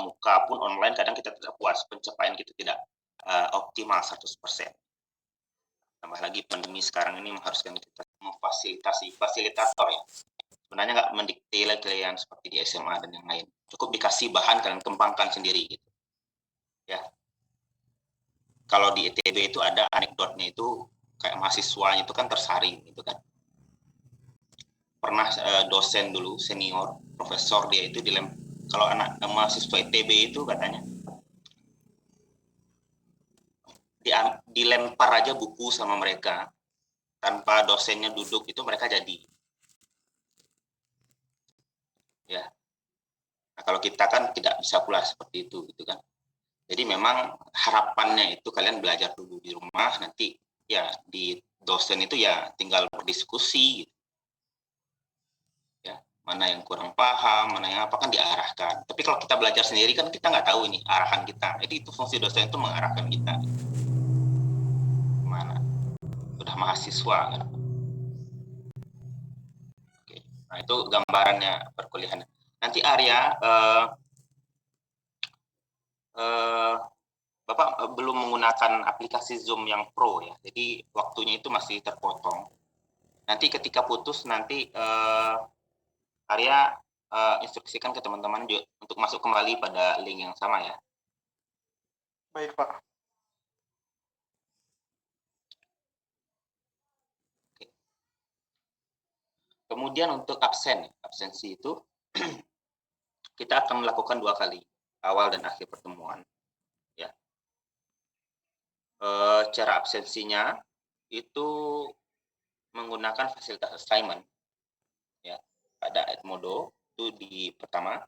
muka pun online kadang kita tidak puas, pencapaian kita tidak optimal 100%. Tambah lagi pandemi sekarang ini mengharuskan kita fasilitator ya. Sebenarnya nggak mendikte kalian seperti di SMA dan yang lain. Cukup dikasih bahan, kalian kembangkan sendiri gitu. Ya. Kalau di ITB itu ada anekdotnya itu kayak mahasiswanya itu kan tersaring gitu kan. Pernah dosen dulu senior profesor dia itu kalau anak mahasiswa ITB itu katanya dilempar aja buku sama mereka tanpa dosennya duduk itu mereka jadi ya. Nah, kalau kita kan tidak bisa pula seperti itu gitu kan. Jadi memang harapannya itu kalian belajar dulu di rumah, nanti ya di dosen itu ya tinggal berdiskusi gitu. Ya, mana yang kurang paham, mana yang apa kan diarahkan. Tapi kalau kita belajar sendiri kan kita nggak tahu ini arahan kita. Jadi itu fungsi dosen itu mengarahkan kita. Mana? Sudah mahasiswa kan. Oke. Nah, itu gambarannya perkuliahan. Nanti Arya Bapak belum menggunakan aplikasi Zoom yang Pro ya, jadi waktunya itu masih terpotong. Nanti ketika putus nanti Arya instruksikan ke teman-teman untuk masuk kembali pada link yang sama ya. Baik Pak. Oke. Kemudian untuk absensi itu kita akan melakukan 2 kali, awal dan akhir pertemuan. Ya. Cara absensinya itu menggunakan fasilitas assignment ya. Pada Edmodo itu di pertama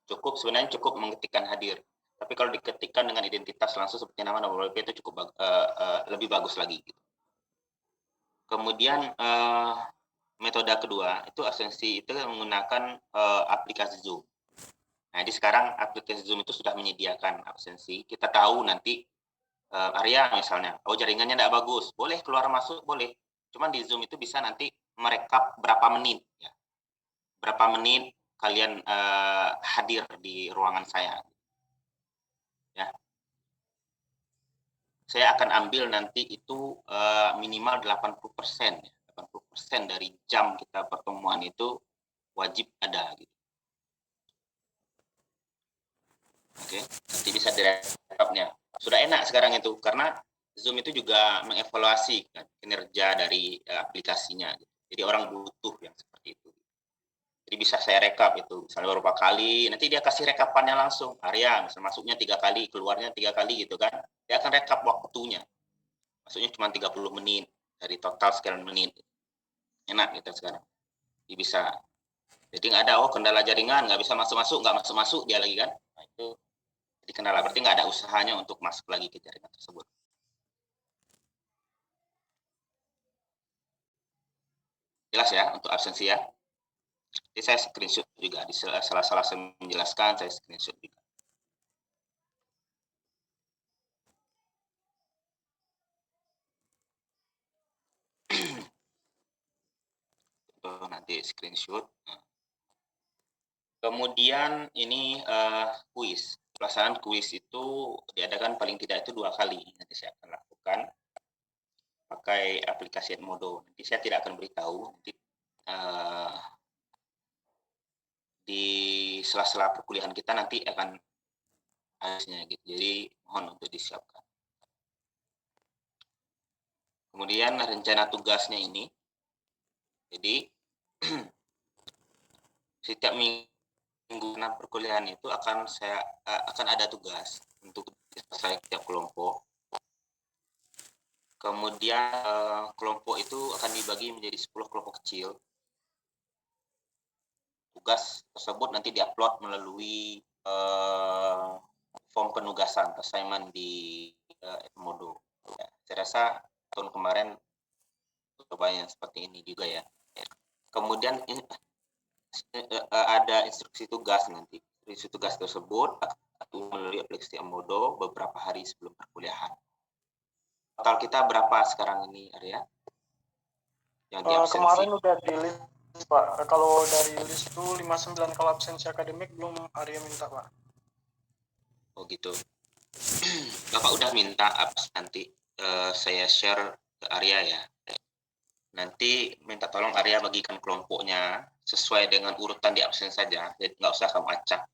sebenarnya cukup mengetikkan hadir. Tapi kalau diketikkan dengan identitas langsung seperti nama nomor WP itu cukup lebih bagus lagi. Gitu. Kemudian metode kedua itu absensi itu menggunakan aplikasi Zoom. Nah, di sekarang aplikasi Zoom itu sudah menyediakan absensi. Kita tahu nanti Arya misalnya, jaringannya tidak bagus, boleh keluar masuk, boleh. Cuman di Zoom itu bisa nanti merekap berapa menit, ya. Berapa menit kalian hadir di ruangan saya. Ya. Saya akan ambil nanti itu minimal 80%, ya. 80% dari jam kita pertemuan itu wajib ada gitu. Oke, nanti bisa direkapnya. Sudah enak sekarang itu karena Zoom itu juga mengevaluasi kan, kinerja dari aplikasinya. Gitu. Jadi orang butuh yang seperti itu. Jadi bisa saya rekap itu, misalnya beberapa kali, nanti dia kasih rekapannya langsung. Arya, misalnya masuknya 3 kali, keluarnya 3 kali gitu kan. Dia akan rekap waktunya. Maksudnya cuma 30 menit dari total sekian menit. Enak gitu sekarang. Jadi bisa. Jadi nggak ada, kendala jaringan, nggak bisa masuk-masuk, nggak masuk-masuk dia lagi kan. Nah, itu jadi kendala, berarti nggak ada usahanya untuk masuk lagi ke jaringan tersebut. Jelas ya untuk absensi ya. Jadi saya screenshot juga di salah-salah saya menjelaskan, saya screenshot juga. Nanti screenshot. Kemudian ini kuis. Pelaksanaan kuis itu diadakan paling tidak itu 2 kali. Nanti saya akan lakukan pakai aplikasi Edmodo. Nanti saya tidak akan beritahu. Nanti di sela-sela perkuliahan kita nanti akan hasilnya gitu. Jadi mohon untuk disiapkan. Kemudian rencana tugasnya ini. Jadi setiap minggu perkuliahan itu akan ada tugas untuk selesai setiap kelompok. Kemudian kelompok itu akan dibagi menjadi 10 kelompok kecil. Tugas tersebut nanti diupload melalui form penugasan assignment di Edmodo. Ya, saya rasa tahun kemarin cobanya seperti ini juga ya. Kemudian ada instruksi tugas nanti. Instruksi tugas tersebut akan melalui aplikasi Edmodo beberapa hari sebelum perkuliahan. Total kita berapa sekarang ini, Arya? Yang di absensi? Kemarin udah di list, Pak. Kalau dari list itu 59, kalau absensi akademik belum Arya minta, Pak. Oh gitu. Bapak udah minta nanti saya share ke Arya ya. Nanti minta tolong Arya bagikan kelompoknya sesuai dengan urutan di absen saja. Jadi nggak usah kamu acak.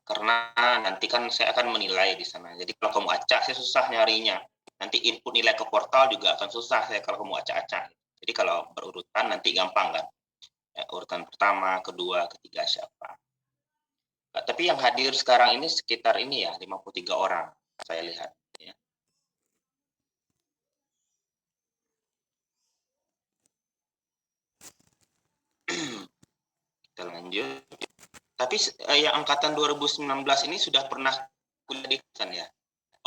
Karena nanti kan saya akan menilai di sana. Jadi kalau kamu acak, saya susah nyarinya. Nanti input nilai ke portal juga akan susah saya kalau kamu acak-acak. Jadi kalau berurutan nanti gampang kan. Ya, urutan pertama, kedua, ketiga siapa. Tapi yang hadir sekarang ini sekitar ini ya 53 orang saya lihat. Ya. Kita lanjut. Tapi yang angkatan 2019 ini sudah pernah kuliah di kan ya?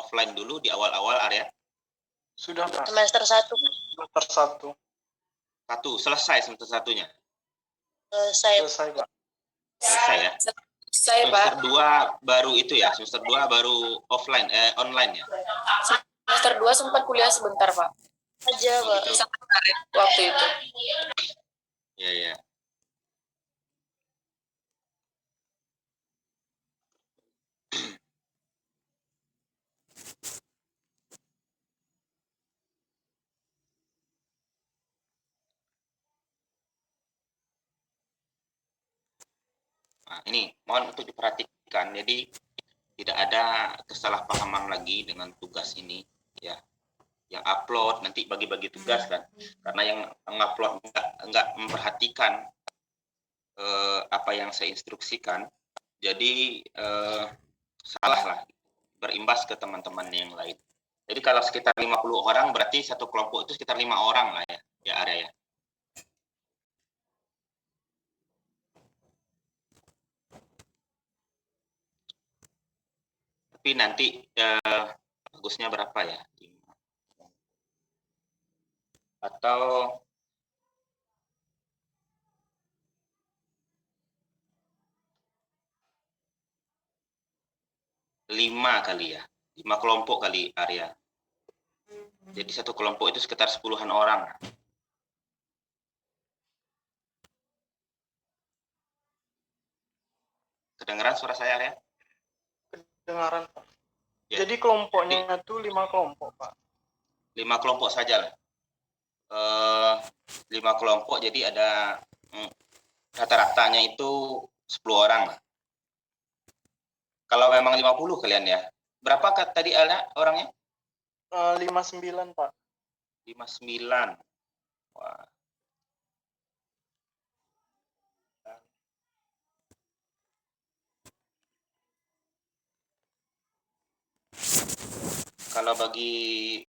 Offline dulu di awal-awal Arya? Sudah, Pak. Semester 1. Semester 1. Selesai semester satunya? Selesai, Pak. Selesai ya? Saya, semester Pak. 2 baru itu ya? Semester 2 baru online ya? Semester 2 sempat kuliah sebentar, Pak. Aja, Pak. Gitu. Sampai Maret waktu itu. Iya, iya. Nah, ini mohon untuk diperhatikan. Jadi tidak ada kesalahpahaman lagi dengan tugas ini ya. Yang upload nanti bagi-bagi tugas kan. Karena yang ngupload enggak memperhatikan apa yang saya instruksikan. Jadi salah lah, berimbas ke teman-teman yang lain. Jadi kalau sekitar 50 orang berarti satu kelompok itu sekitar 5 orang lah ya Arya ya. Tapi nanti bagusnya berapa ya? Atau lima kali ya, 5 kelompok kali Arya. Jadi satu kelompok itu sekitar 10-an orang. Kedengaran suara saya Arya? Kedengaran, Pak. Ya. Jadi kelompoknya itu 5 kelompok, Pak. 5 kelompok saja lah. 5 kelompok jadi ada rata-ratanya itu 10 orang lah. Kalau memang 50 kalian ya. Berapa tadi orangnya? 59, Pak. 59. Wah. Kalau bagi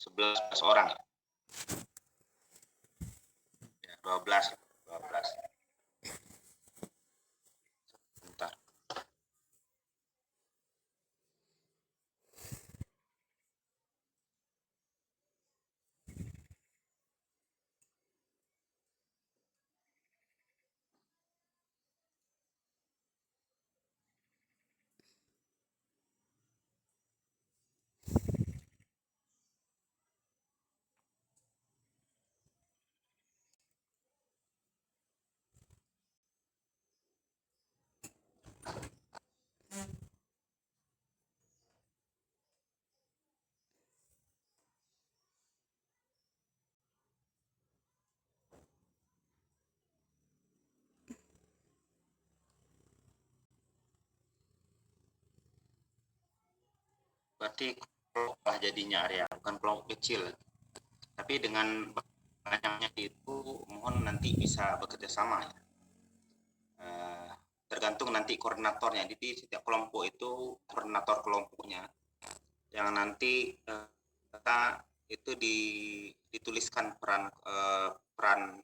11 orang ya. 12. Bentar. Berarti kelompok jadinya Arya, bukan kelompok kecil. Tapi dengan banyaknya itu mohon nanti bisa bekerja sama ya. Tergantung nanti koordinatornya. Jadi setiap kelompok itu koordinator kelompoknya yang nanti kita itu dituliskan peran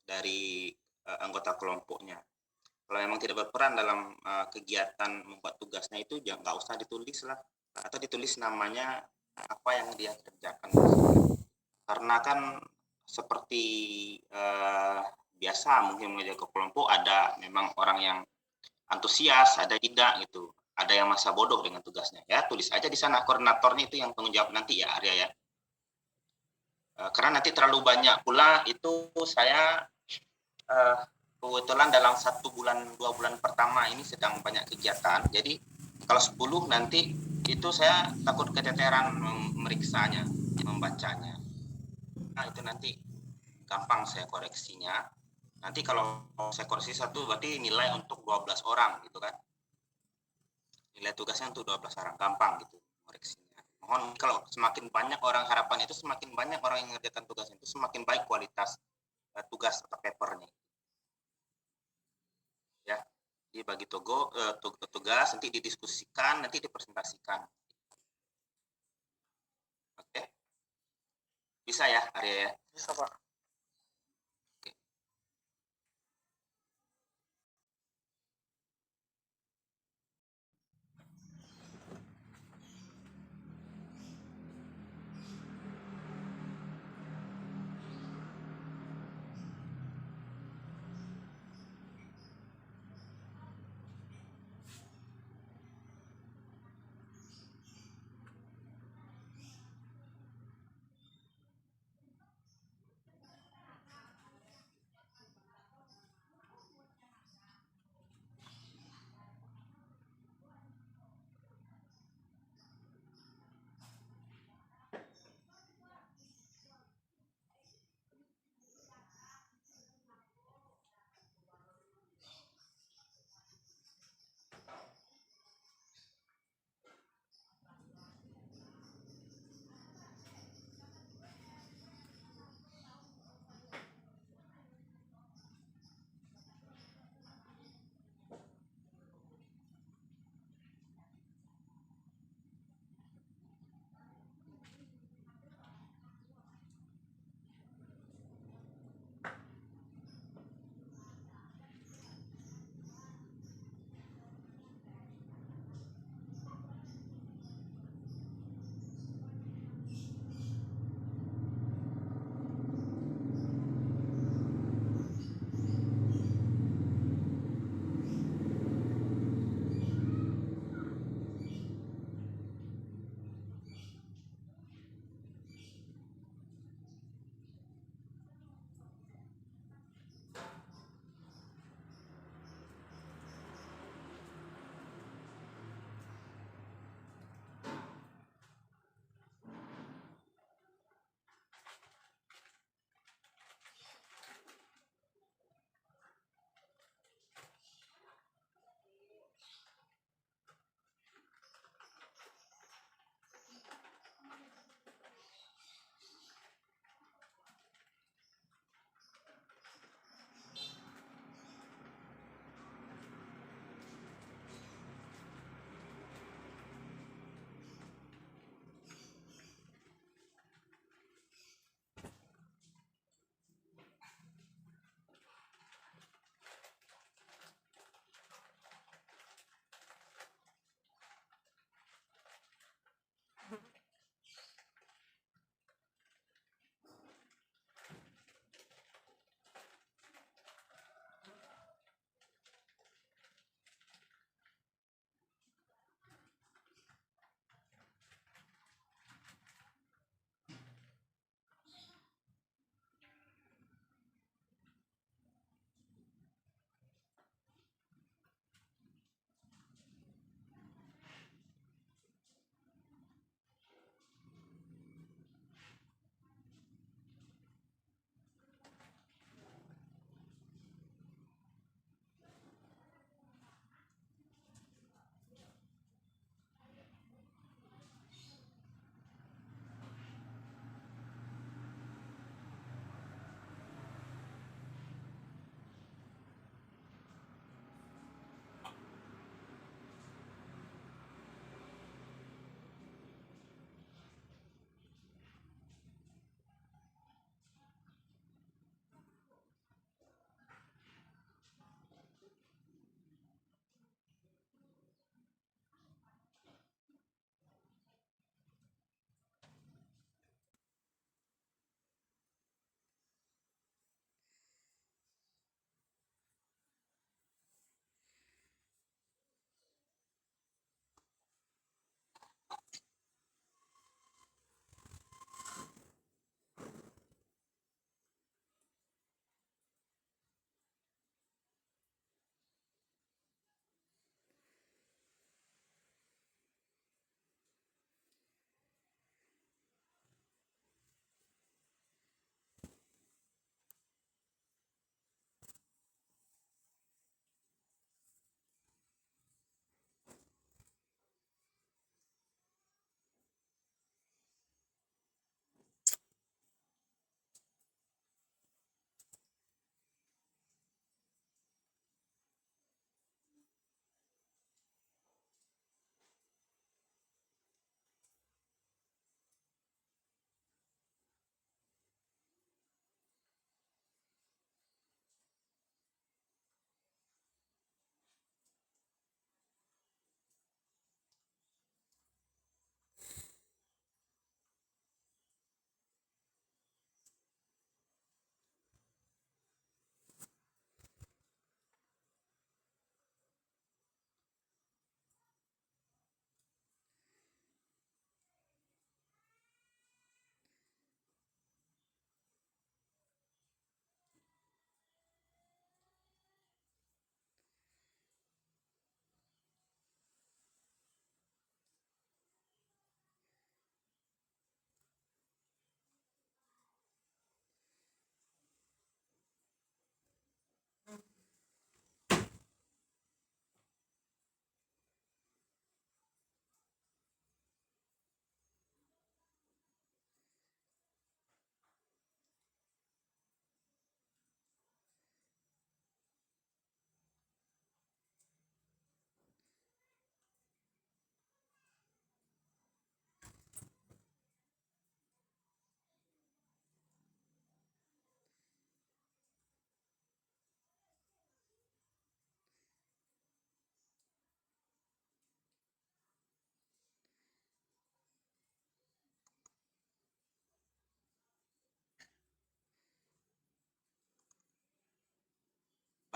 dari anggota kelompoknya. Kalau memang tidak berperan dalam kegiatan membuat tugasnya itu jangan nggak usah ditulis lah, atau ditulis namanya apa yang dia kerjakan. Karena kan seperti biasa mungkin menjaga kelompok ada memang orang yang antusias, ada tidak gitu. Ada yang masa bodoh dengan tugasnya. Ya, tulis aja di sana koordinatornya itu yang tanggung jawab nanti ya Arya ya. Karena nanti terlalu banyak pula itu saya kebetulan dalam 1 bulan 2 bulan pertama ini sedang banyak kegiatan. Jadi kalau 10 nanti itu saya takut keteteran memeriksanya, membacanya. Nah itu nanti gampang saya koreksinya. Nanti kalau saya koreksi 1 berarti nilai untuk 12 orang gitu kan. Nilai tugasnya untuk 12 orang, gampang gitu koreksinya. Mohon kalau semakin banyak orang, harapan itu semakin banyak orang yang mengerjakan tugas itu semakin baik kualitas tugas atau papernya. Ya, dibagi tugas, nanti didiskusikan, nanti dipresentasikan. Oke, bisa ya Arya ya? Bisa Pak.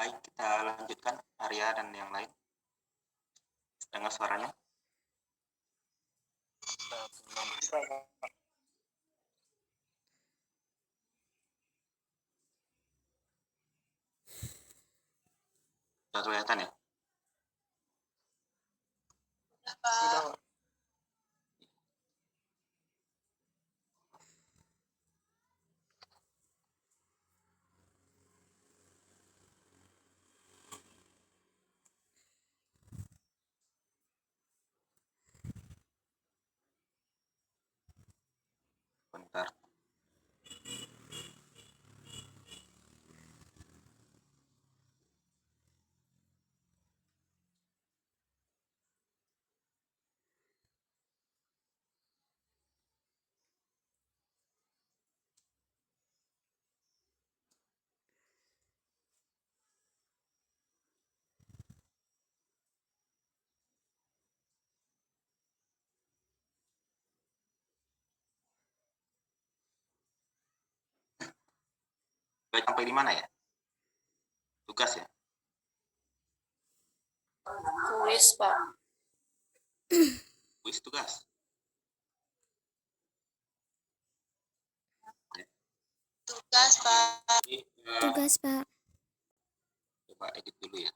Baik, kita lanjutkan Arya dan yang lain. Dengar suaranya? Bisa, Pak. Sudah kelihatan ya? Sudah, Pak. Bentar. Sudah sampai di mana ya? Tugas ya? Kuis, Pak. Kuis tugas. Tugas, Pak. Jadi, Tugas, Pak. coba edit dulu ya.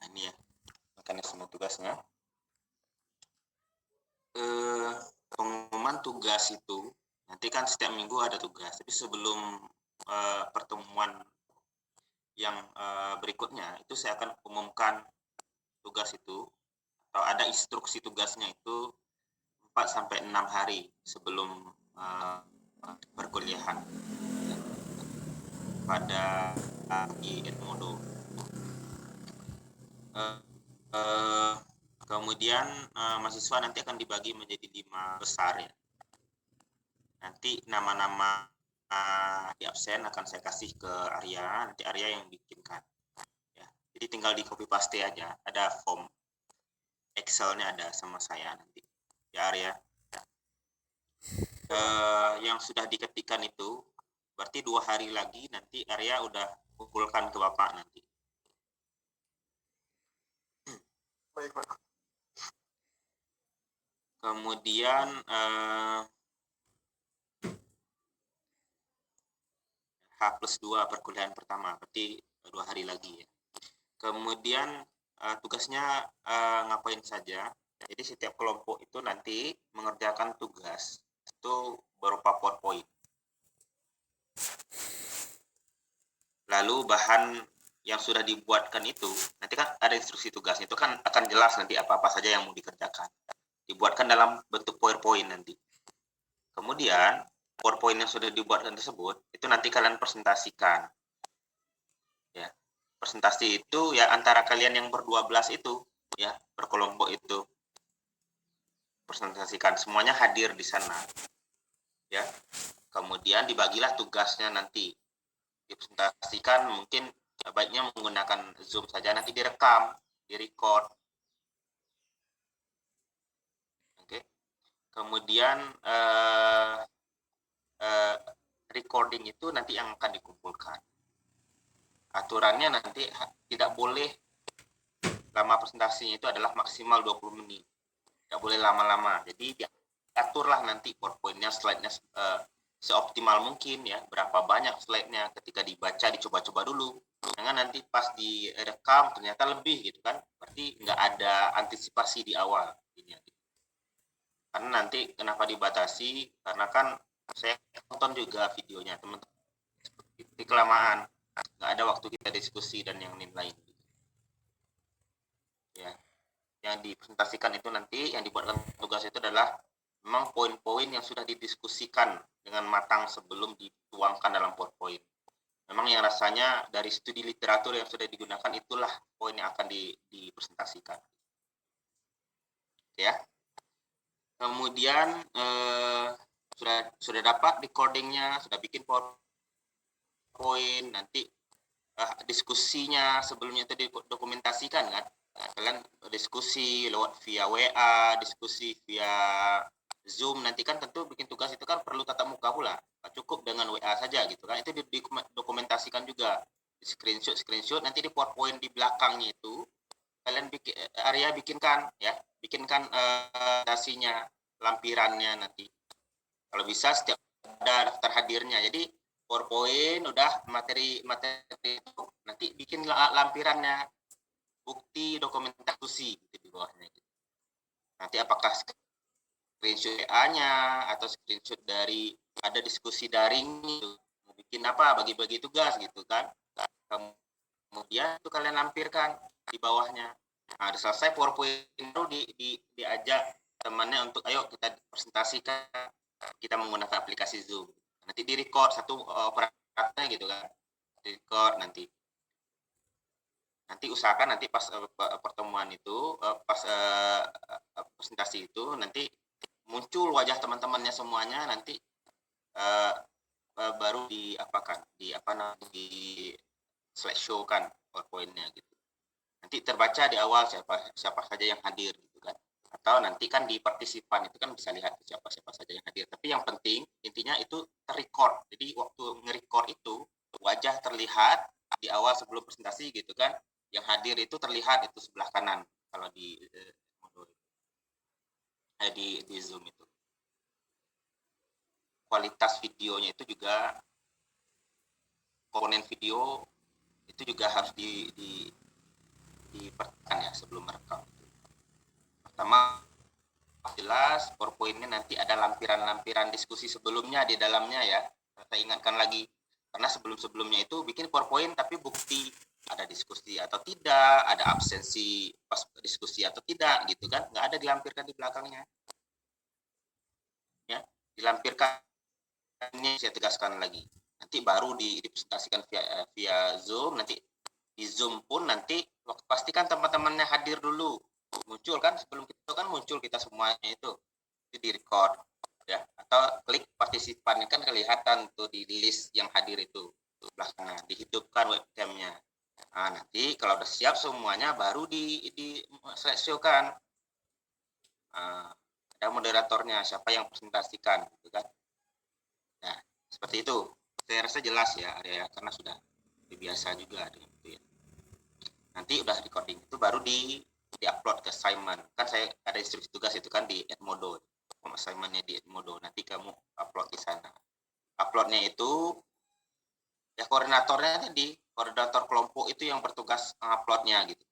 Nah, ini ya mekanisme tugasnya. Pengumuman tugas itu nanti kan setiap minggu ada tugas, tapi sebelum pertemuan yang berikutnya itu saya akan umumkan tugas itu atau ada instruksi tugasnya itu 4 sampai 6 hari sebelum perkuliahan pada di Edmodo. Kemudian mahasiswa nanti akan dibagi menjadi 5 besar ya. Nanti nama-nama di absen akan saya kasih ke Arya, nanti Arya yang bikinkan. Ya, jadi tinggal di copy paste aja, ada form Excel-nya ada sama saya nanti. Ya Arya. Yang sudah diketikkan itu berarti 2 hari lagi nanti Arya udah kumpulkan ke Bapak nanti. Baik, Pak. Kemudian H+2 perkuliahan pertama, berarti 2 hari lagi ya. Kemudian tugasnya ngapain saja. Jadi setiap kelompok itu nanti mengerjakan tugas itu berupa PowerPoint. Lalu bahan yang sudah dibuatkan itu, nanti kan ada instruksi tugas, itu kan akan jelas nanti apa-apa saja yang mau dikerjakan. Dibuatkan dalam bentuk PowerPoint nanti. Kemudian PowerPoint yang sudah dibuatkan tersebut, itu nanti kalian presentasikan. Ya, presentasi itu ya antara kalian yang ber-12 itu, ya, berkelompok itu. Presentasikan, semuanya hadir di sana. Ya. Kemudian dibagilah tugasnya nanti. Dipresentasikan mungkin baiknya menggunakan Zoom saja, nanti direkam, direcord. Oke. Kemudian recording itu nanti yang akan dikumpulkan. Aturannya nanti tidak boleh lama presentasinya itu adalah maksimal 20 menit. Tidak boleh lama-lama. Jadi diaturlah nanti PowerPoint-nya, slide-nya seoptimal mungkin ya. Berapa banyak slide-nya, ketika dibaca dicoba-coba dulu. Jangan nanti pas direkam ternyata lebih gitu kan. Berarti nggak ada antisipasi di awal. Karena nanti kenapa dibatasi? Karena kan saya nonton juga videonya teman-teman. Seperti kelamaan. Nggak ada waktu kita diskusi dan yang lain. Ya. Yang dipresentasikan itu nanti, yang dibuatkan tugas itu adalah memang poin-poin yang sudah didiskusikan dengan matang sebelum dituangkan dalam PowerPoint. Memang yang rasanya dari studi literatur yang sudah digunakan itulah poin yang akan dipresentasikan. Ya. Kemudian sudah dapat recordingnya, sudah bikin PowerPoint, nanti diskusinya sebelumnya itu didokumentasikan kan. Nah, kalian diskusi lewat via WA, diskusi via Zoom, nanti kan tentu bikin tugas itu kan perlu tatap muka pula. Cukup dengan WA saja gitu kan. Itu didokumentasikan juga. Screenshot nanti di PowerPoint di belakangnya itu kalian bikinkan ya, bikinkan presentasinya, lampirannya nanti. Kalau bisa setiap ada daftar hadirnya. Jadi PowerPoint udah materi itu nanti bikin lampirannya, bukti dokumentasi gitu di bawahnya gitu. Nanti apakah screenshot WA-nya atau screenshot dari ada diskusi daring gitu. Mau bikin apa, bagi-bagi tugas gitu kan. Kemudian itu kalian lampirkan di bawahnya. Nah, udah selesai PowerPoint itu diajak temannya untuk ayo kita presentasikan, kita menggunakan aplikasi Zoom. Nanti di record satu operatornya gitu kan, di record nanti usahakan nanti pas pertemuan itu pas presentasi itu nanti muncul wajah teman-temannya semuanya, nanti baru di slideshow kan PowerPoint-nya gitu. Nanti terbaca di awal siapa saja yang hadir gitu kan. Atau nanti kan di partisipan itu kan bisa lihat siapa saja yang hadir. Tapi yang penting intinya itu terrecord. Jadi waktu nge-record itu wajah terlihat di awal sebelum presentasi gitu kan. Yang hadir itu terlihat itu sebelah kanan kalau di Zoom itu. Kualitas videonya itu juga, komponen video itu juga harus diperhatikan ya sebelum merekam. Pertama, jelas PowerPoint-nya nanti ada lampiran-lampiran diskusi sebelumnya di dalamnya ya. Saya ingatkan lagi, karena sebelum-sebelumnya itu bikin PowerPoint tapi bukti ada diskusi atau tidak, ada absensi pas diskusi atau tidak gitu kan, nggak ada dilampirkan di belakangnya. Ya, dilampirkan, ini saya tegaskan lagi. Nanti baru dipresentasikan via Zoom, nanti di Zoom pun nanti pastikan teman-temannya hadir dulu, muncul kan, sebelum kita kan muncul kita semuanya itu di record ya, atau klik partisipan kan kelihatan tuh di list yang hadir itu belakangnya, dihidupkan webcamnya. Nah, nanti kalau udah siap semuanya baru di slideshow-kan. Ada moderatornya, siapa yang presentasikan gitu kan. Nah, seperti itu. Saya rasa jelas ya, Arya, karena sudah biasa juga dengan itu ya. Nanti udah recording itu baru di-upload ke assignment. Kan saya ada instruksi tugas itu kan di Edmodo. Assignment-nya di Edmodo. Nanti kamu upload di sana. Uploadnya itu ya koordinatornya tadi, koordinator kelompok itu yang bertugas uploadnya gitu.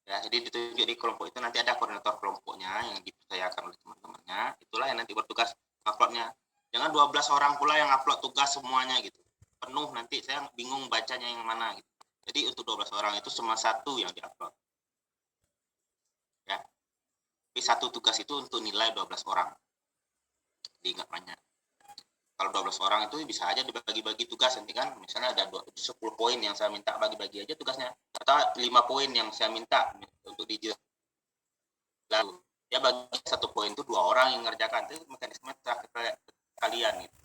Ya, jadi ditunjuk di kelompok itu nanti ada koordinator kelompoknya yang dipercayakan oleh teman-temannya. Itulah yang nanti bertugas uploadnya. Jangan 12 orang pula yang upload tugas semuanya gitu. Penuh nanti saya bingung bacanya yang mana gitu. Jadi untuk 12 orang itu cuma satu yang diupload. Ya. Tapi satu tugas itu untuk nilai 12 orang. Diingat banyak. Kalau 12 orang itu bisa aja dibagi-bagi tugas nanti kan. Misalnya ada 10 poin yang saya minta, bagi-bagi aja tugasnya. Atau 5 poin yang saya minta untuk dijelaskan. Lalu ya bagi 1 poin itu 2 orang yang mengerjakan. Itu mekanisme terakhir kalian gitu.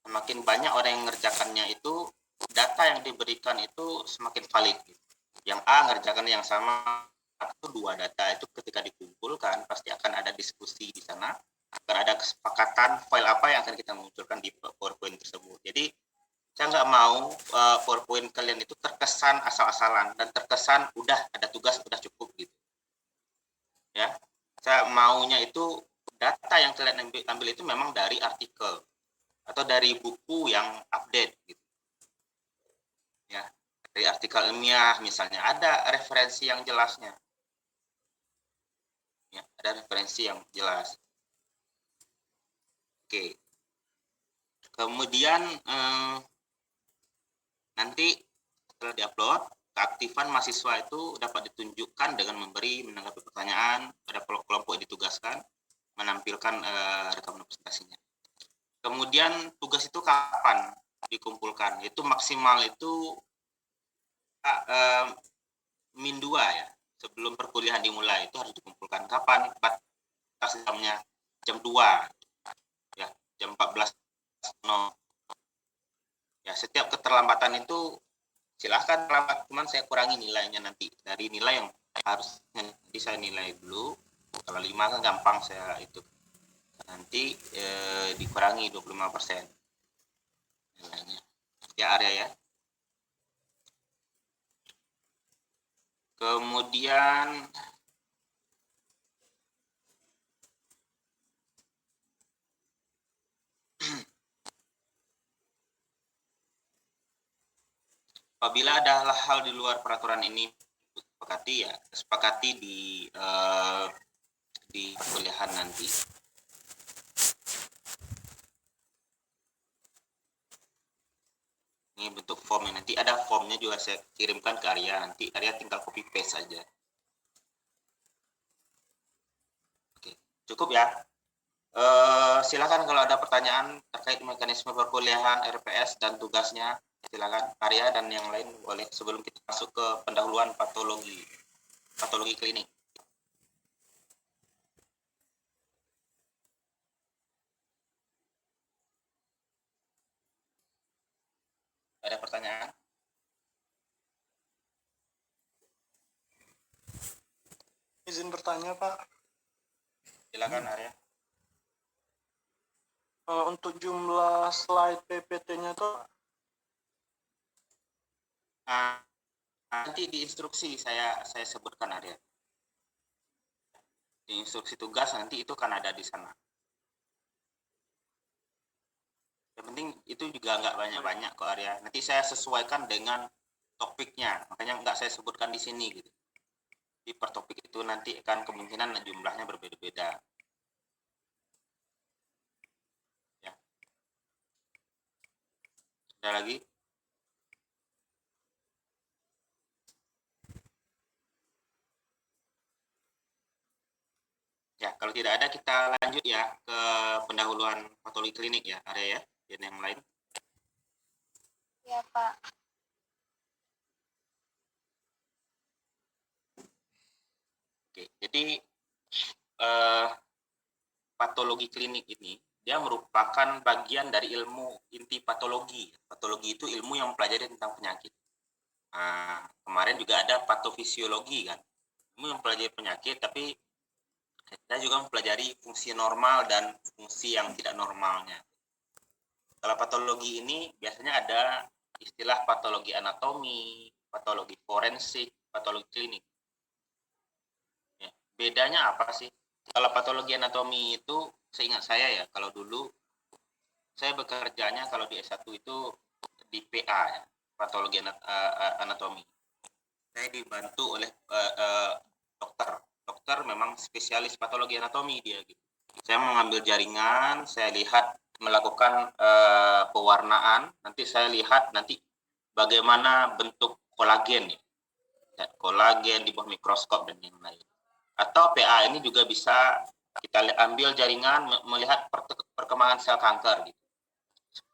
Semakin banyak orang yang mengerjakannya itu, data yang diberikan itu semakin valid gitu. Yang A ngerjakan yang sama, itu 2 data itu ketika dikumpulkan pasti akan ada diskusi di sana, akan ada kesepakatan file apa yang akan kita munculkan di PowerPoint tersebut. Jadi saya nggak mau PowerPoint kalian itu terkesan asal-asalan dan terkesan udah ada tugas udah cukup gitu. Ya, saya maunya itu data yang kalian ambil itu memang dari artikel atau dari buku yang update gitu. Ya, dari artikel ilmiah misalnya ada referensi yang jelasnya. Ya, ada referensi yang jelas. Oke. Kemudian nanti setelah diupload, keaktifan mahasiswa itu dapat ditunjukkan dengan menanggapi pertanyaan pada kelompok yang ditugaskan, menampilkan rekaman presentasinya. Kemudian tugas itu kapan dikumpulkan? Itu maksimal itu min 2 ya, sebelum perkuliahan dimulai itu harus dikumpulkan. Kapan? Batas jamnya jam 2 ya, jam 14.00. Ya, setiap keterlambatan itu silahkan rapat, cuman saya kurangi nilainya nanti dari nilai yang harus saya nilai dulu. Kalau 5 kan gampang saya itu nanti dikurangi 25% nilainya ya Arya ya. Kemudian apabila ada hal di luar peraturan ini sepakati di kuliahan nanti. Ini bentuk formnya, nanti ada formnya juga saya kirimkan ke Arya, nanti Arya tinggal copy paste saja. Oke, cukup ya. Silakan kalau ada pertanyaan terkait mekanisme perkuliahan RPS dan tugasnya, silakan Arya dan yang lain boleh sebelum kita masuk ke pendahuluan patologi klinik. Ada pertanyaan? Izin bertanya, Pak. Silakan Arya. Untuk jumlah slide PPT-nya tuh nanti di instruksi saya sebutkan Arya. Di instruksi tugas nanti itu kan ada di sana. Yang penting itu juga nggak banyak-banyak kok Arya. Nanti saya sesuaikan dengan topiknya, makanya nggak saya sebutkan di sini gitu. Di per topik itu nanti akan kemungkinan jumlahnya berbeda-beda. Ya. Ada lagi? Ya, kalau tidak ada kita lanjut ya ke pendahuluan patologi klinik ya, Arya ya, dan yang lain. Ya, Pak. Oke, jadi patologi klinik ini dia merupakan bagian dari ilmu inti patologi. Patologi itu ilmu yang mempelajari tentang penyakit. Kemarin juga ada patofisiologi kan, ilmu yang mempelajari penyakit, tapi kita juga mempelajari fungsi normal dan fungsi yang tidak normalnya. Kalau patologi ini biasanya ada istilah patologi anatomi, patologi forensik, patologi klinik. Ya, bedanya apa sih? Kalau patologi anatomi itu, seingat saya ya, kalau dulu saya bekerjanya kalau di S1 itu di PA ya, patologi anatomi. Saya dibantu oleh dokter memang spesialis patologi anatomi dia gitu. Saya mengambil jaringan, saya lihat melakukan pewarnaan, nanti saya lihat nanti bagaimana bentuk kolagen ya. Kolagen di bawah mikroskop dan yang lain. Atau PA ini juga bisa kita ambil jaringan melihat perkembangan sel kanker gitu.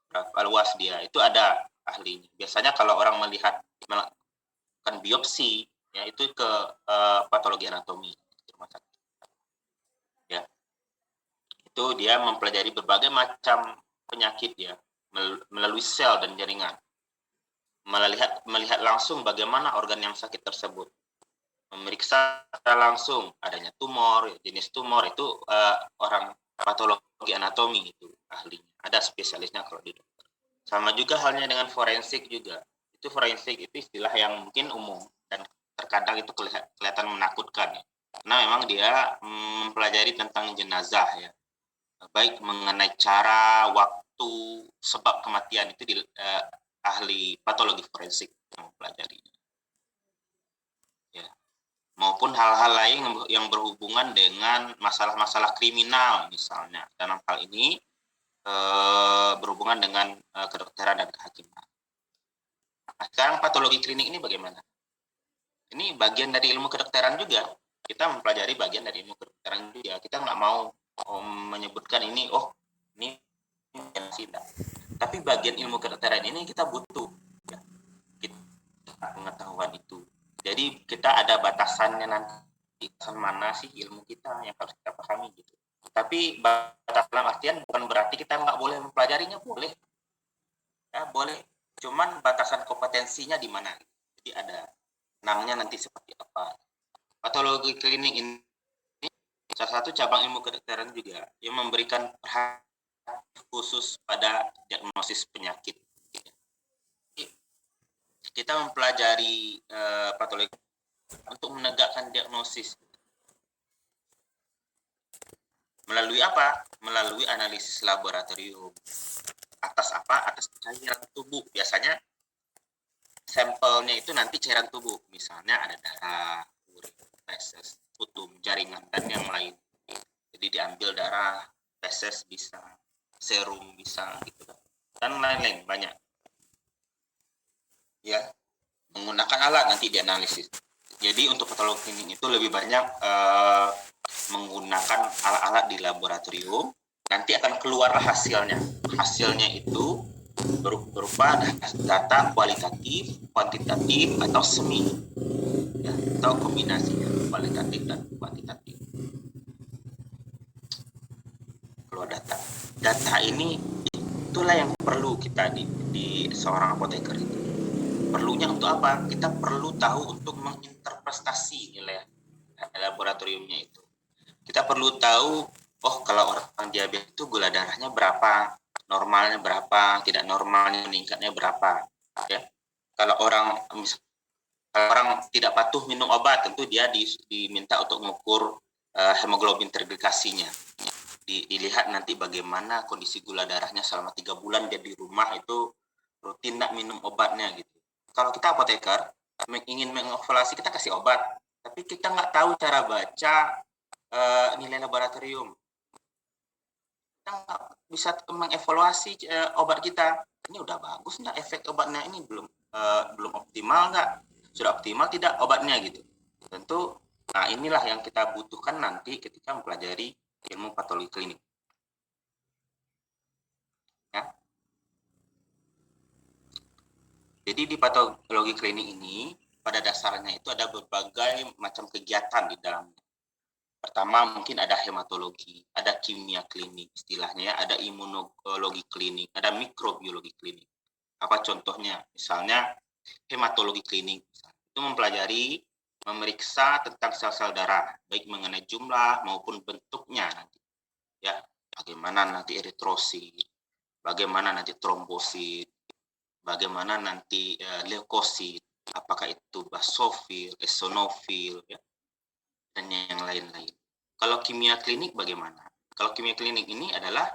Berapa luas dia, itu ada ahlinya. Biasanya kalau orang melihat melakukan biopsi ya itu ke patologi anatomi rumah sakit. Ya. Itu dia mempelajari berbagai macam penyakit ya melalui sel dan jaringan. Melihat langsung bagaimana organ yang sakit tersebut. Memeriksa langsung adanya tumor, jenis tumor itu orang patologi anatomi itu ahlinya. Ada spesialisnya kalau di dokter. Sama juga halnya dengan forensik juga. Itu forensik itu istilah yang mungkin umum dan terkadang itu kelihatan menakutkan ya. Karena memang dia mempelajari tentang jenazah ya. Baik mengenai cara, waktu, sebab kematian itu ahli patologi forensik yang mempelajari. Ya. Maupun hal-hal lain yang berhubungan dengan masalah-masalah kriminal misalnya. Dalam hal ini berhubungan dengan kedokteran dan kehakiman. Nah, sekarang patologi klinik ini bagaimana? Ini bagian dari ilmu kedokteran juga. Kita mempelajari bagian dari ilmu kedokteran juga. Kita nggak mau menyebutkan ini, ini tidak. Tapi bagian ilmu kedokteran ini kita butuh. Ya. Kita pengetahuan itu. Jadi kita ada batasannya nanti. Batasan mana sih ilmu kita yang harus kita pahami gitu. Tapi batas dalam artian bukan berarti kita nggak boleh mempelajarinya, boleh. Ya, boleh. Cuman batasan kompetensinya di mana? Jadi ada namanya nanti seperti apa. Patologi klinik ini salah satu cabang ilmu kedokteran juga yang memberikan perhatian khusus pada diagnosis penyakit. Kita mempelajari patologi untuk menegakkan diagnosis. Melalui apa? Melalui analisis laboratorium. Atas apa? Atas cairan tubuh. Biasanya sampelnya itu nanti cairan tubuh. Misalnya ada darah, urin, feses, putum, jaringan, dan yang lain. Jadi diambil darah, feses bisa, serum bisa, gitu kan. Dan lain-lain, banyak. Ya, menggunakan alat nanti dianalisis. Jadi untuk patologi klinik itu lebih banyak menggunakan alat-alat di laboratorium, nanti akan keluarlah hasilnya. Hasilnya itu berupa data kualitatif, kuantitatif, atau semi, ya, atau kombinasinya kualitatif dan kuantitatif. Keluar data. Data ini itulah yang perlu kita di seorang apoteker itu. Perlunya untuk apa? Kita perlu tahu untuk menginterpretasi nilai laboratoriumnya itu. Kita perlu tahu, oh kalau orang diabetes itu gula darahnya berapa, normalnya berapa, tidak normalnya meningkatnya berapa. Ya. Kalau orang tidak patuh minum obat, tentu dia diminta untuk mengukur hemoglobin terglikasinya. Dilihat nanti bagaimana kondisi gula darahnya selama 3 bulan dia di rumah itu rutin tidak minum obatnya gitu. Kalau kita apoteker ingin mengevaluasi, kita kasih obat, tapi kita nggak tahu cara baca nilai laboratorium. Kita nggak bisa mengevaluasi obat kita. Ini udah bagus nggak efek obatnya, ini belum optimal nggak? Sudah optimal tidak obatnya gitu. Tentu, nah inilah yang kita butuhkan nanti ketika mempelajari ilmu patologi klinik. Ya. Jadi di patologi klinik ini pada dasarnya itu ada berbagai macam kegiatan di dalamnya. Pertama mungkin ada hematologi, ada kimia klinik istilahnya, ada imunologi klinik, ada mikrobiologi klinik. Apa contohnya? Misalnya hematologi klinik itu mempelajari, memeriksa tentang sel-sel darah, baik mengenai jumlah maupun bentuknya nanti. Ya, bagaimana nanti eritrosit, bagaimana nanti trombosit, bagaimana nanti leukosit, apakah itu basofil, eosinofil, ya, dan yang lain-lain. Kalau kimia klinik bagaimana? Kalau kimia klinik ini adalah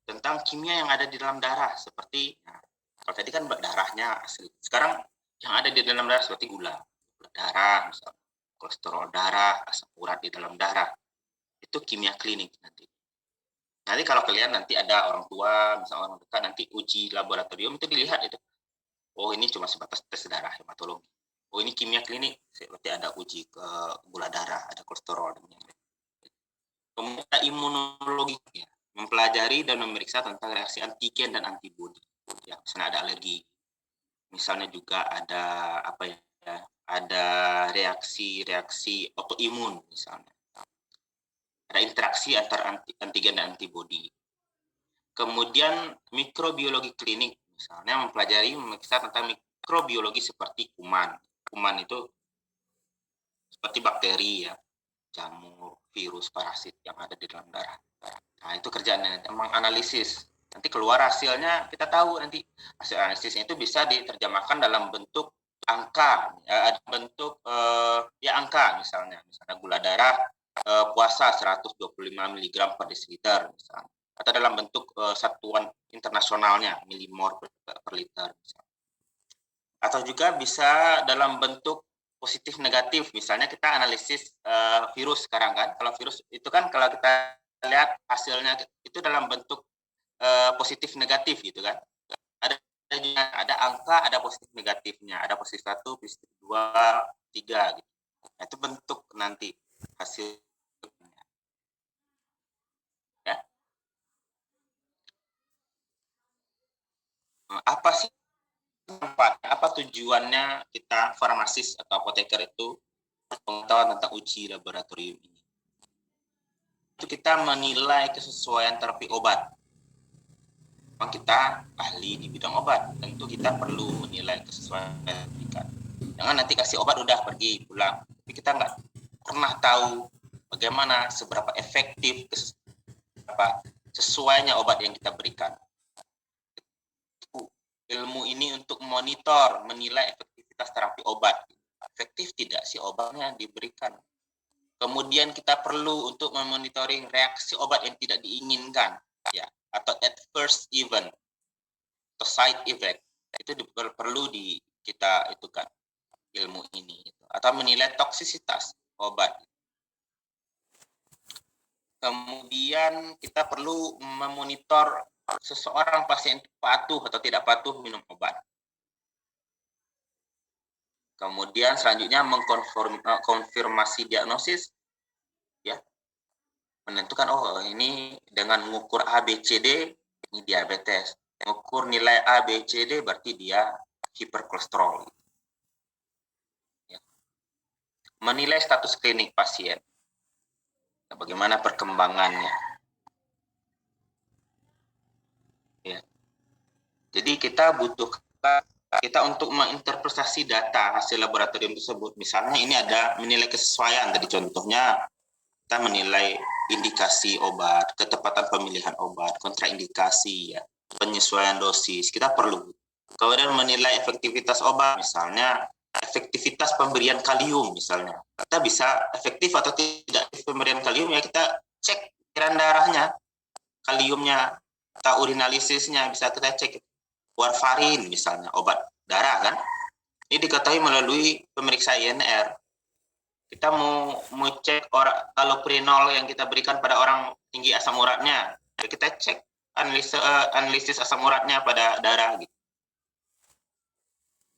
tentang kimia yang ada di dalam darah, seperti, nah, kalau tadi kan darahnya asli. Sekarang yang ada di dalam darah seperti gula darah, misalnya kolesterol darah, asam urat di dalam darah. Itu kimia klinik nanti. Nanti kalau kalian nanti ada orang tua, misalnya orang dekat, nanti uji laboratorium itu dilihat itu. Oh ini cuma sebatas tes darah hematologi. Oh ini kimia klinik, seperti ada uji ke gula darah, ada kolesterol dan yang lain. Kemudian ada imunologi, ya, mempelajari dan memeriksa tentang reaksi antigen dan antibodi. Ya, misalnya ada alergi, misalnya juga ada apa ya? Ada reaksi autoimun misalnya. Ada interaksi antara antigen dan antibodi. Kemudian mikrobiologi klinik misalnya mempelajari memeriksa tentang mikrobiologi seperti kuman. Kuman itu seperti bakteri ya, jamur, virus, parasit yang ada di dalam darah. Nah, itu kerjaannya emang analisis. Nanti keluar hasilnya, kita tahu nanti hasil analisisnya itu bisa diterjemahkan dalam bentuk angka, bentuk angka misalnya gula darah puasa 125 mg per desiliter misalnya, atau dalam bentuk satuan internasionalnya milimol per liter misalnya. Atau juga bisa dalam bentuk positif negatif, misalnya kita analisis virus sekarang kan, kalau virus itu kan kalau kita lihat hasilnya itu dalam bentuk positif negatif gitu kan, ada angka, ada positif negatifnya, ada positif 1, positif 2, 3 gitu. Nah, itu bentuk nanti hasilnya. Ya. Apa sih manfaatnya, apa tujuannya kita farmasis atau apoteker itu pengetahuan tentang uji laboratorium ini? Itu kita menilai kesesuaian terapi obat. memang kita ahli di bidang obat, tentu kita perlu menilai kesesuaian diberikan. Jangan nanti kasih obat udah pergi pulang, tapi kita nggak pernah tahu bagaimana seberapa efektif, seberapa sesuainya obat yang kita berikan. Ilmu ini untuk monitor, menilai efektivitas terapi obat. Efektif tidak sih obatnya diberikan. Kemudian kita perlu untuk memonitoring reaksi obat yang tidak diinginkan, ya, atau adverse event atau side effect. Itu perlu kita itu kan ilmu ini, atau menilai toksisitas obat. Kemudian kita perlu memonitor seseorang pasien patuh atau tidak patuh minum obat. Kemudian selanjutnya mengkonfirmasi diagnosis, ya, menentukan oh ini dengan mengukur A, B, C, D ini diabetes, mengukur nilai A, B, C, D berarti dia hiperkolesterol. Ya. Menilai status klinik pasien, bagaimana perkembangannya. Ya. Jadi kita butuhkan untuk menginterpretasi data hasil laboratorium tersebut. Misalnya ini ada menilai kesesuaian, tadi contohnya kita menilai indikasi obat, ketepatan pemilihan obat, kontraindikasi, ya, penyesuaian dosis, kita perlu. Kemudian menilai efektivitas obat, misalnya efektivitas pemberian kalium misalnya. Kita bisa efektif atau tidak pemberian kalium, ya kita cek cairan darahnya, kaliumnya, atau urinalisisnya bisa kita cek. Warfarin misalnya, obat darah kan, ini diketahui melalui pemeriksa INR. Kita mau cek allopurinol yang kita berikan pada orang tinggi asam uratnya, kita cek analisis asam uratnya pada darah gitu.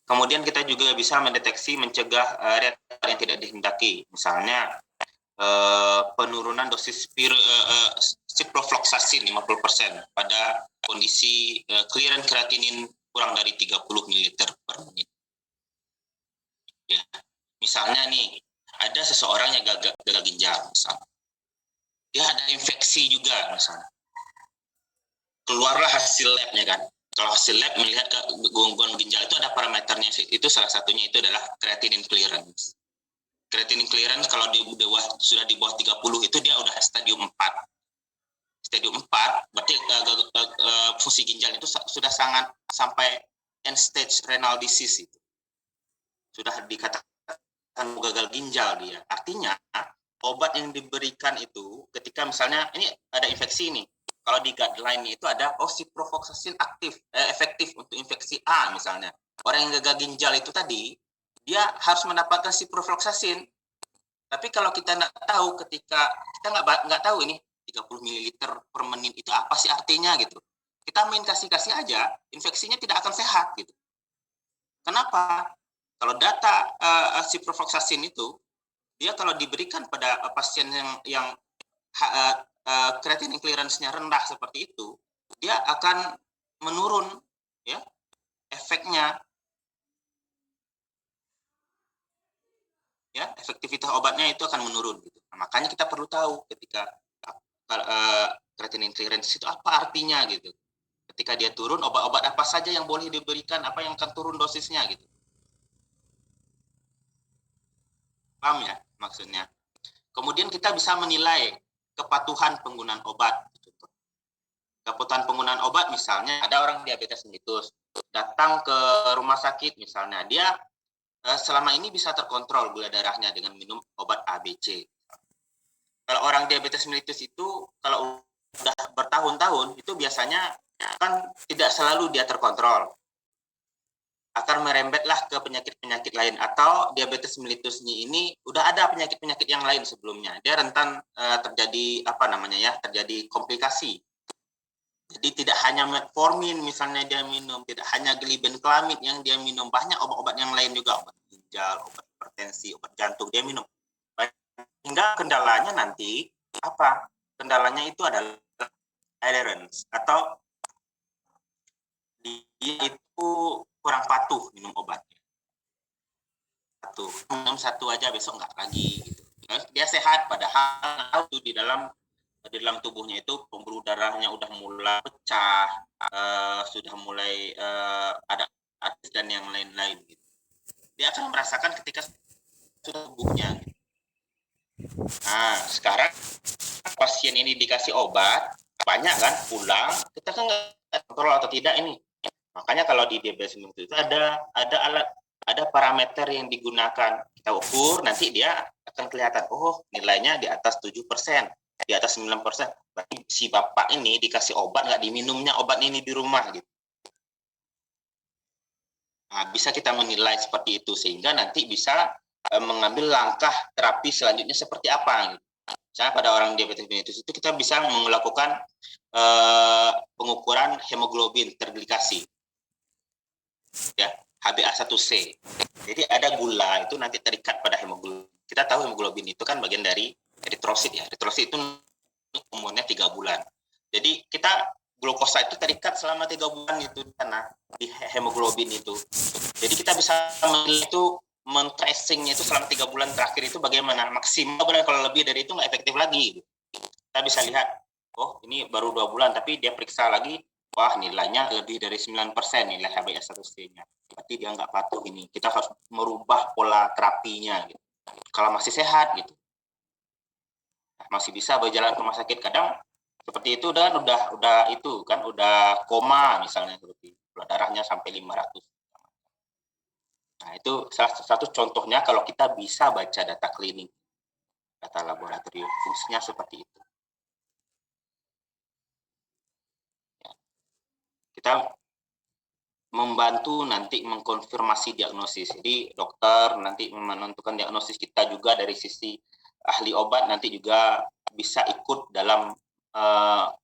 Kemudian kita juga bisa mendeteksi mencegah reaksi yang tidak dihendaki, misalnya penurunan dosis ciprofloxacin 50% pada kondisi clearance kreatinin kurang dari 30 ml per menit. Ya. Misalnya nih, ada seseorang yang gagal ginjal misalnya. Dia ada infeksi juga misalnya. Keluarlah hasil labnya kan. Kalau hasil lab melihat gangguan ginjal itu ada parameternya, itu salah satunya itu adalah creatinine clearance. Creatinine clearance kalau sudah di bawah 30 itu dia udah stadium 4. Stadium 4 berarti fungsi ginjal itu sudah sangat sampai end stage renal disease itu. Sudah dikatakan gagal ginjal dia. Artinya obat yang diberikan itu ketika misalnya ini ada infeksi nih. Kalau di guideline itu ada ciprofloxacin efektif untuk infeksi A misalnya. Orang yang gagal ginjal itu tadi dia harus mendapatkan ciprofloxacin. Tapi kalau kita nggak tahu, ketika kita nggak tahu ini 30 ml per menit itu apa sih artinya gitu. Kita main kasih aja, infeksinya tidak akan sehat gitu. Kenapa? Kalau data ciprofloxacin itu, dia kalau diberikan pada pasien yang creatinine clearance-nya rendah seperti itu, dia akan menurun, ya, efeknya. Ya, efektivitas obatnya itu akan menurun gitu. Nah, makanya kita perlu tahu ketika creatinine clearance itu apa artinya gitu. Ketika dia turun, obat-obat apa saja yang boleh diberikan, apa yang akan turun dosisnya gitu. Paham ya maksudnya? Kemudian kita bisa menilai kepatuhan penggunaan obat. Kepatuhan penggunaan obat misalnya ada orang diabetes mellitus datang ke rumah sakit misalnya, dia selama ini bisa terkontrol gula darahnya dengan minum obat ABC. Kalau orang diabetes mellitus itu kalau sudah bertahun-tahun itu biasanya kan tidak selalu dia terkontrol. Akan merembetlah ke penyakit-penyakit lain, atau diabetes mellitus ini udah ada penyakit-penyakit yang lain sebelumnya. Dia rentan terjadi terjadi komplikasi. Jadi tidak hanya metformin misalnya dia minum, tidak hanya glibenclamid yang dia minum, banyak obat-obat yang lain juga, obat ginjal, obat hipertensi, obat jantung dia minum. Hingga kendalanya nanti apa? Kendalanya itu adalah adherence, atau dia itu kurang patuh minum obatnya. Minum satu aja besok nggak lagi gitu. Dia sehat padahal itu di dalam di dalam tubuhnya itu pembuluh darahnya udah mulai pecah, sudah mulai ada artis dan yang lain-lain gitu. Dia akan merasakan ketika sudah tubuhnya. Gitu. Nah, sekarang pasien ini dikasih obat, banyak kan, pulang, kita kan nggak kontrol atau tidak ini. Makanya kalau di diabetes mellitus itu ada alat, ada parameter yang digunakan. Kita ukur, nanti dia akan kelihatan, oh nilainya di atas 7%, di atas 9%. Berarti si bapak ini dikasih obat, nggak diminumnya obat ini di rumah gitu. Nah, bisa kita menilai seperti itu, sehingga nanti bisa mengambil langkah terapi selanjutnya seperti apa gitu. Misalnya pada orang diabetes mellitus itu kita bisa melakukan pengukuran hemoglobin terglikasi, ya, HbA1c. Jadi ada gula itu nanti terikat pada hemoglobin. Kita tahu hemoglobin itu kan bagian dari eritrosit ya. Eritrosit itu umurnya 3 bulan. Jadi kita glukosa itu terikat selama 3 bulan itu di hemoglobin itu. Jadi kita bisa itu men-tracingnya itu selama 3 bulan terakhir itu bagaimana, maksimal benar, kalau lebih dari itu nggak efektif lagi. Kita bisa lihat, oh ini baru 2 bulan, tapi dia periksa lagi, wah nilainya lebih dari 9% nilai HbA1c-nya. Berarti dia nggak patuh ini. Kita harus merubah pola terapinya. Gitu. Kalau masih sehat, gitu, masih bisa berjalan ke rumah sakit. Kadang seperti itu dan udah koma misalnya, seperti gula darahnya sampai 500. Nah, itu salah satu contohnya kalau kita bisa baca data klinik, data laboratorium, fungsinya seperti itu. Ya. Kita membantu nanti mengkonfirmasi diagnosis. Jadi dokter nanti menentukan diagnosis, kita juga dari sisi ahli obat nanti juga bisa ikut dalam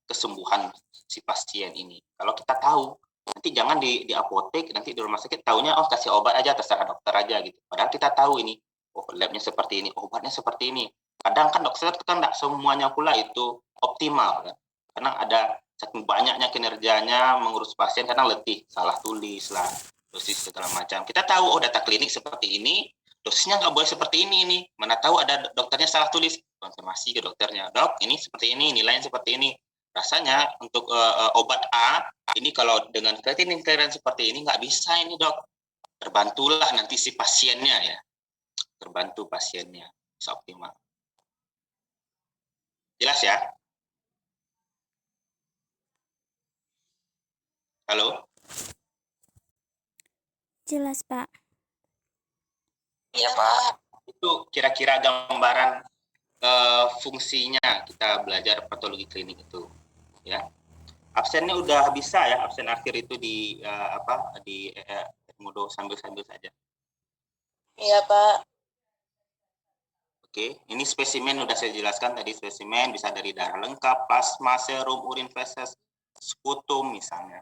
kesembuhan si pasien ini. Kalau kita tahu, nanti jangan di apotek, nanti di rumah sakit tahunya oh kasih obat aja, terserah dokter aja gitu. Padahal kita tahu ini, oh labnya seperti ini, obatnya seperti ini. Kadang kan dokter kan tidak semuanya pula itu optimal kan. Karena ada saking banyaknya kinerjanya mengurus pasien, kadang letih, salah tulis lah, dosis segala macam. Kita tahu oh data klinik seperti ini, dosisnya nggak boleh seperti ini. Mana tahu ada dokternya salah tulis, konfirmasi ke dokternya, dok ini seperti ini, nilainya seperti ini. Rasanya untuk obat A ini kalau dengan kreatinin seperti ini nggak bisa ini dok. Terbantulah nanti si pasiennya ya, terbantu pasiennya bisa optimal. Jelas ya? Halo? Jelas Pak. Iya Pak. Itu kira-kira gambaran fungsinya kita belajar patologi klinik itu, ya. Absennya udah bisa ya, absen akhir itu di di Edmodo sambil saja. Iya Pak. Oke, ini spesimen udah saya jelaskan tadi, spesimen bisa dari darah lengkap, plasma, serum, urin, feses, sputum misalnya.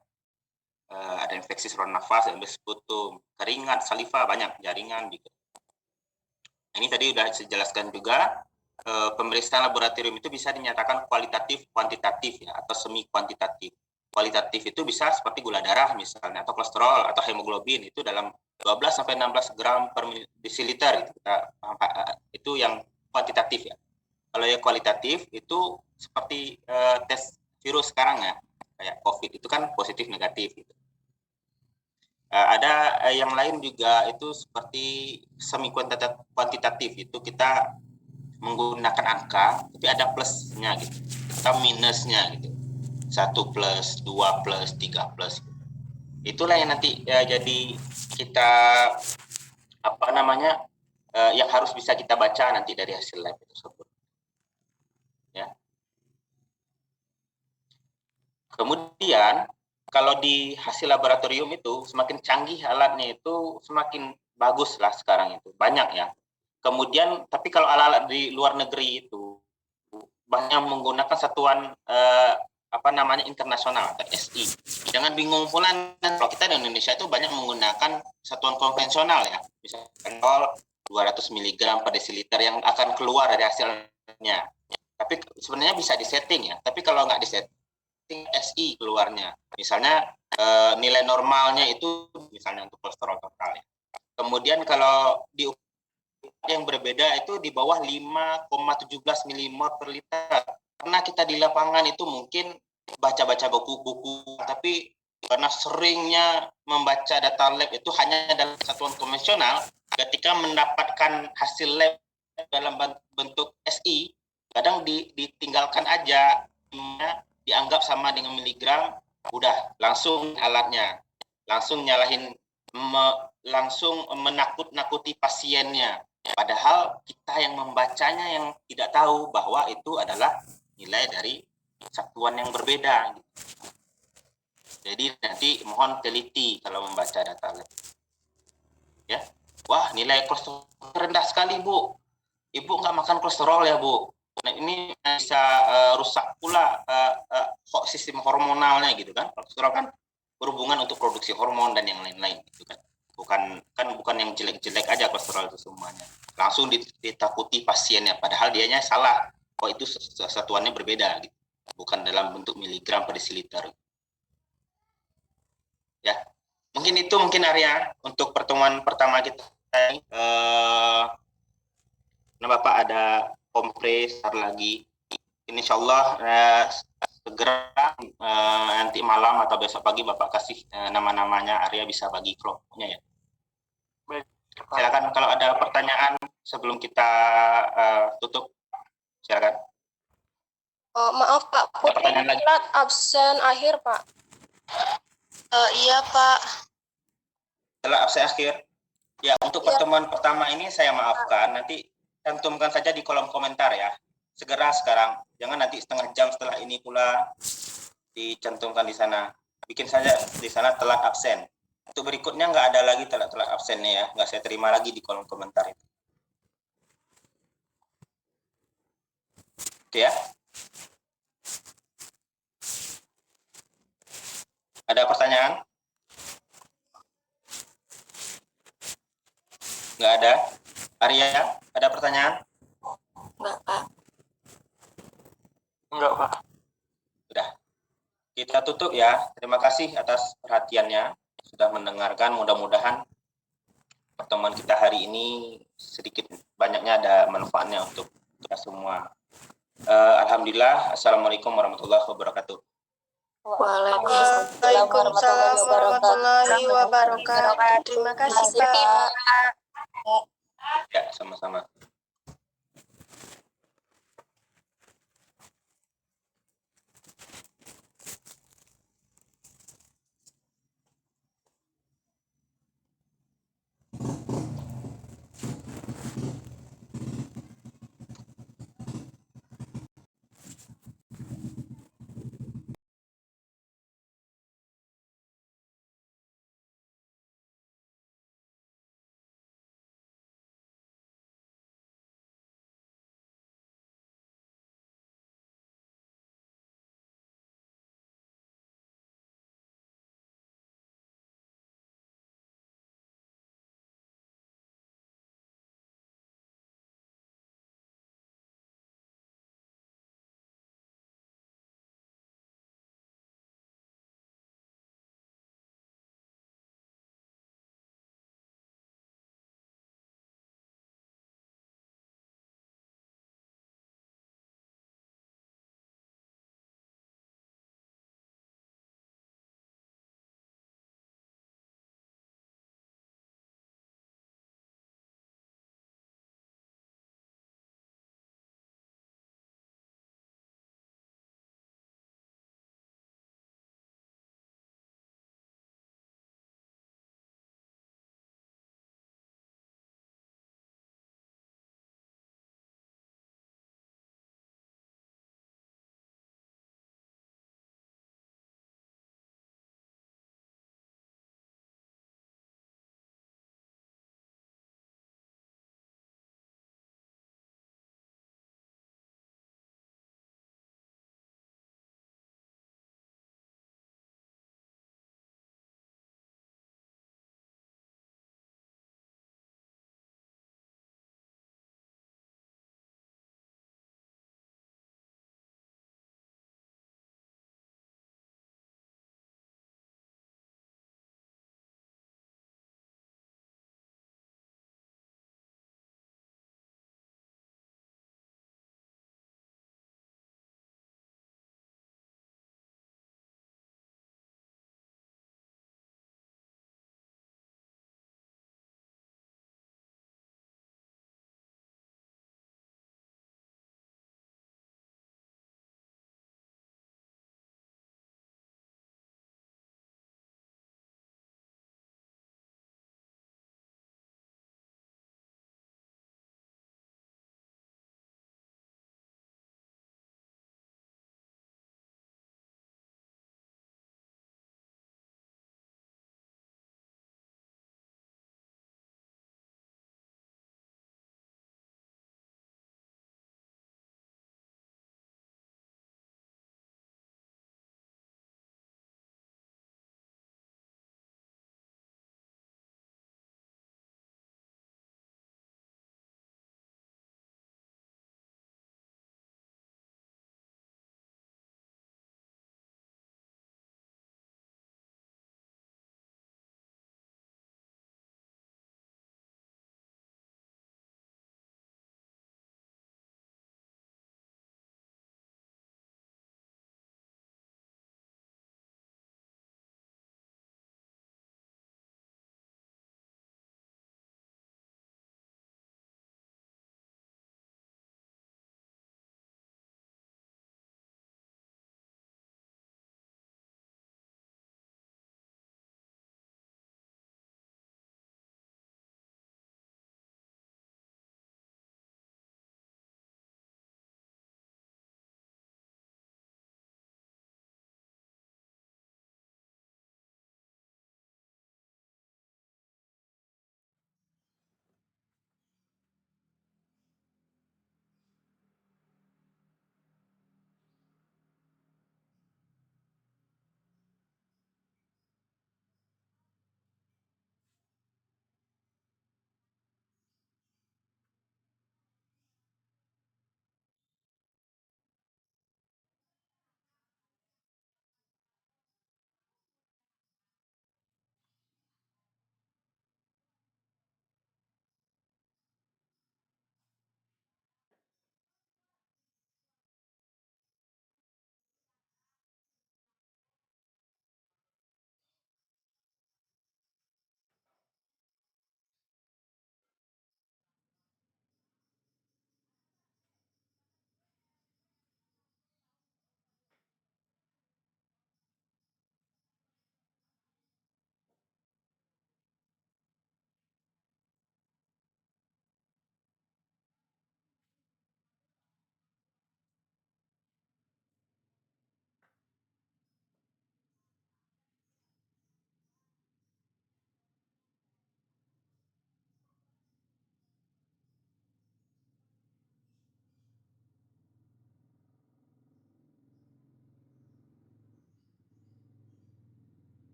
Ada infeksi saluran nafas, ada sputum, keringat, saliva, banyak jaringan gitu. Ini tadi udah saya jelaskan juga. Pemeriksaan laboratorium itu bisa dinyatakan kualitatif, kuantitatif ya, atau semi kuantitatif. Kualitatif itu bisa seperti gula darah misalnya, atau kolesterol, atau hemoglobin itu dalam 12 sampai 16 gram per desiliter gitu. Itu yang kuantitatif ya. Kalau yang kualitatif itu seperti tes virus sekarang ya, kayak COVID itu kan positif negatif gitu. Ada yang lain juga itu seperti semi kuantitatif, itu kita menggunakan angka, tapi ada plusnya gitu, atau minusnya gitu. 1 plus, 2 plus, 3 plus. Itulah yang nanti jadi kita yang harus bisa kita baca nanti dari hasil lab tersebut. Ya. Kemudian kalau di hasil laboratorium itu semakin canggih alatnya itu semakin bagus lah sekarang itu, banyak ya. Kemudian, tapi kalau alat-alat di luar negeri itu banyak menggunakan satuan internasional atau SI. Jangan bingung pula, kalau kita di Indonesia itu banyak menggunakan satuan konvensional ya, misalnya 200 mg per desiliter yang akan keluar dari hasilnya. Tapi sebenarnya bisa disetting ya, tapi kalau nggak disetting SI keluarnya. Misalnya nilai normalnya itu misalnya untuk kolesterol total ya. Kemudian kalau di yang berbeda itu di bawah 5,17 mmol per liter. karena kita di lapangan itu mungkin baca-baca buku-buku, tapi karena seringnya membaca data lab itu hanya dalam satuan konvensional, ketika mendapatkan hasil lab dalam bentuk SI, kadang ditinggalkan aja, dianggap sama dengan miligram, udah langsung alatnya, langsung nyalahin, langsung menakut-nakuti pasiennya. Padahal kita yang membacanya yang tidak tahu bahwa itu adalah nilai dari satuan yang berbeda. Jadi nanti mohon teliti kalau membaca data lab. Ya, wah nilai kolesterol rendah sekali Bu. Ibu nggak makan kolesterol ya Bu. Nah ini bisa rusak pula sistem hormonalnya gitu kan. Kolesterol kan berhubungan untuk produksi hormon dan yang lain-lain gitu kan. Bukan yang jelek-jelek aja kolesterol itu semuanya. Langsung ditakuti pasiennya, padahal dianya salah. Oh itu satuannya berbeda gitu. Bukan dalam bentuk miligram per desiliter. Ya, mungkin itu Arya untuk pertemuan pertama kita. Nah Bapak ada kompres lagi. Insya Allah segera nanti malam atau besok pagi Bapak kasih nama-namanya, Arya bisa bagi kelompoknya ya. Baik. Silakan kalau ada pertanyaan sebelum kita tutup, silakan. Maaf Pak, Putri telat absen akhir Pak. Iya Pak. Telat absen akhir. Ya untuk pertemuan pertama ini saya maafkan. Nanti cantumkan saja di kolom komentar ya. Segera sekarang. Jangan nanti setengah jam setelah ini pula dicantumkan di sana. Bikin saja di sana telat absen. Untuk berikutnya nggak ada lagi telat absennya ya. Nggak saya terima lagi di kolom komentar itu. Oke ya. Ada pertanyaan? Nggak ada. Arya, ada pertanyaan? Enggak, Pak. Enggak Pak. Sudah. Kita tutup ya. Terima kasih atas perhatiannya. Sudah mendengarkan. Mudah-mudahan pertemuan kita hari ini sedikit banyaknya ada manfaatnya untuk kita semua. Alhamdulillah. Assalamualaikum warahmatullahi wabarakatuh. Waalaikumsalam warahmatullahi wabarakatuh. Terima kasih Pak. Ya, sama-sama.